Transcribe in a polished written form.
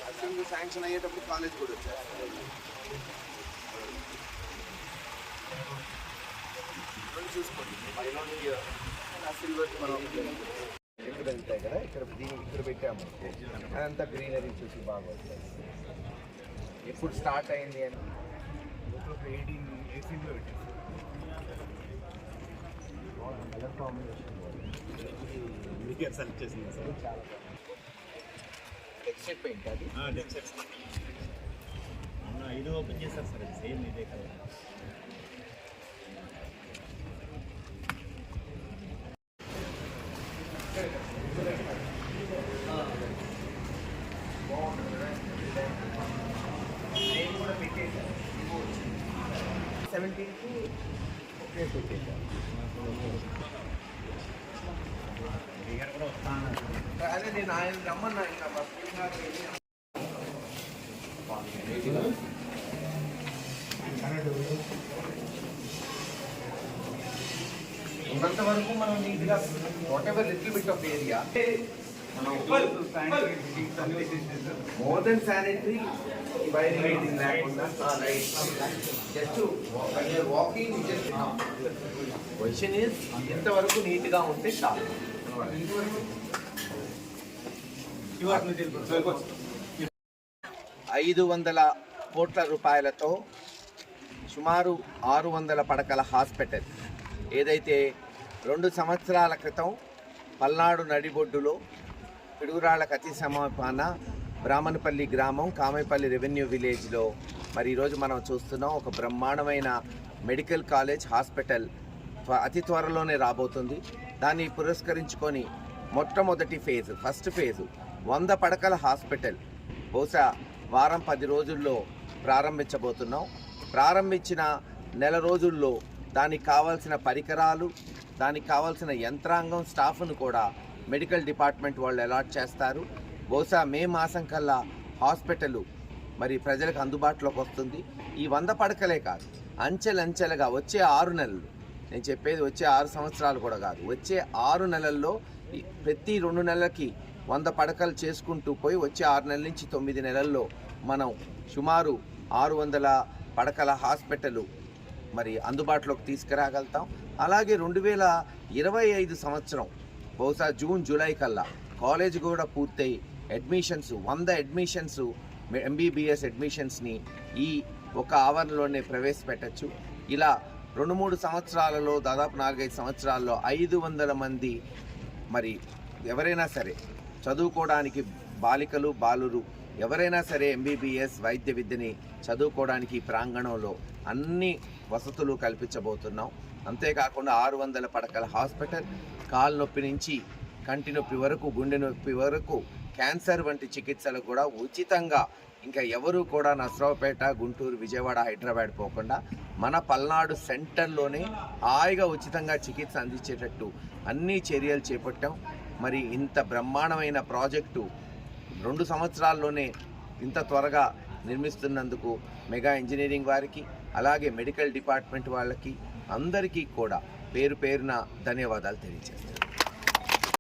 Nursing sanction అయ్యేటప్పుడు college కూడా వచ్చేస్తారు. చూసుకోండి నర్సింగ్ మనం ఇక్కడ ఉంటాయి కదా, ఇక్కడ పెట్టాము అదంతా గ్రీనరీ చూసి బాగా వస్తుంది. ఎప్పుడు స్టార్ట్ అయింది అని కలర్ కాంబినేషన్ సెలెక్ట్ చేసింది సార్. చాలా టెక్స్చర్ పెయింట్ అది. ఇది ఓపెన్ చేశారు సార్, సేమ్ ఇదే కలర్. నేను కూడా పెట్టేశాను 17కు ఒకే పెట్టేశాను. అదే నేను ఆయన రమ్మన్నా ఇంకా ఉన్నంత వరకు మనం నీట్గా whatever little bit of area more than sanitary wiring లేకుండా just walking just question is ఇంతవరకు నీట్గా ఉంటే చాలు. 500 కోట్ల రూపాయలతో సుమారు 600 పడకల హాస్పిటల్ ఏదైతే 2 సంవత్సరాల క్రితం పల్నాడు నడిబొడ్డులో పిడుగురాళ్లకు అతి సమీపాన బ్రాహ్మణపల్లి గ్రామం కామైపల్లి రెవెన్యూ విలేజ్లో మరి ఈరోజు మనం చూస్తున్నాం ఒక బ్రహ్మాండమైన మెడికల్ కాలేజ్ హాస్పిటల్ అతి త్వరలోనే రాబోతుంది. దాన్ని పురస్కరించుకొని మొట్టమొదటి ఫస్ట్ ఫేజు 100 పడకల హాస్పిటల్ బహుశా వారం 10 రోజుల్లో ప్రారంభించబోతున్నాం. ప్రారంభించిన నెల రోజుల్లో దానికి కావాల్సిన పరికరాలు, దానికి కావాల్సిన యంత్రాంగం, స్టాఫ్ను కూడా మెడికల్ డిపార్ట్మెంట్ వాళ్ళు అలాట్ చేస్తారు. బహుశా మే మాసం కల్లా హాస్పిటల్ మరి ప్రజలకు అందుబాటులోకి వస్తుంది. ఈ 100 పడకలే కాదు, అంచెలంచెలుగా వచ్చే 6 నెలలు, నేను చెప్పేది వచ్చే 6 సంవత్సరాలు కూడా కాదు, వచ్చే 6 నెలల్లో ప్రతి 2 నెలలకి 100 పడకలు చేసుకుంటూ పోయి వచ్చే 6 నెలల నుంచి 9 నెలల్లో మనం సుమారు 600 పడకల హాస్పిటల్ మరి అందుబాటులోకి తీసుకురాగలుగుతాం. అలాగే 2025 సంవత్సరం బహుశా జూన్ జూలై కల్లా కాలేజ్ కూడా పూర్తయి అడ్మిషన్స్ 100 అడ్మిషన్స్ MBBS అడ్మిషన్స్ని ఈ ఒక ఆవరణలోనే ప్రవేశపెట్టచ్చు. ఇలా 2-3 సంవత్సరాలలో దాదాపు 4-5 సంవత్సరాల్లో 500 మంది మరి ఎవరైనా సరే చదువుకోవడానికి బాలికలు బాలురు ఎవరైనా సరే MBBS వైద్య విద్యని చదువుకోవడానికి ప్రాంగణంలో అన్ని వసతులు కల్పించబోతున్నాం. అంతేకాకుండా 600 పడకల హాస్పిటల్ కాలు నొప్పి నుంచి కంటి నొప్పి వరకు, గుండె నొప్పి వరకు, క్యాన్సర్ వంటి చికిత్సలు కూడా ఉచితంగా ఇంకా ఎవరు కూడా నర్సరావుపేట, గుంటూరు, విజయవాడ, హైదరాబాద్ పోకుండా మన పల్నాడు సెంటర్లోనే హాయిగా ఉచితంగా చికిత్స అందించేటట్టు అన్ని చర్యలు చేపట్టాం. మరి ఇంత బ్రహ్మాండమైన ప్రాజెక్టు 2 సంవత్సరాల్లోనే ఇంత త్వరగా నిర్మిస్తున్నందుకు మెగా ఇంజనీరింగ్ వారికి, అలాగే మెడికల్ డిపార్ట్మెంట్ వాళ్ళకి అందరికీ కూడా పేరు పేరున ధన్యవాదాలు తెలియజేస్తాను.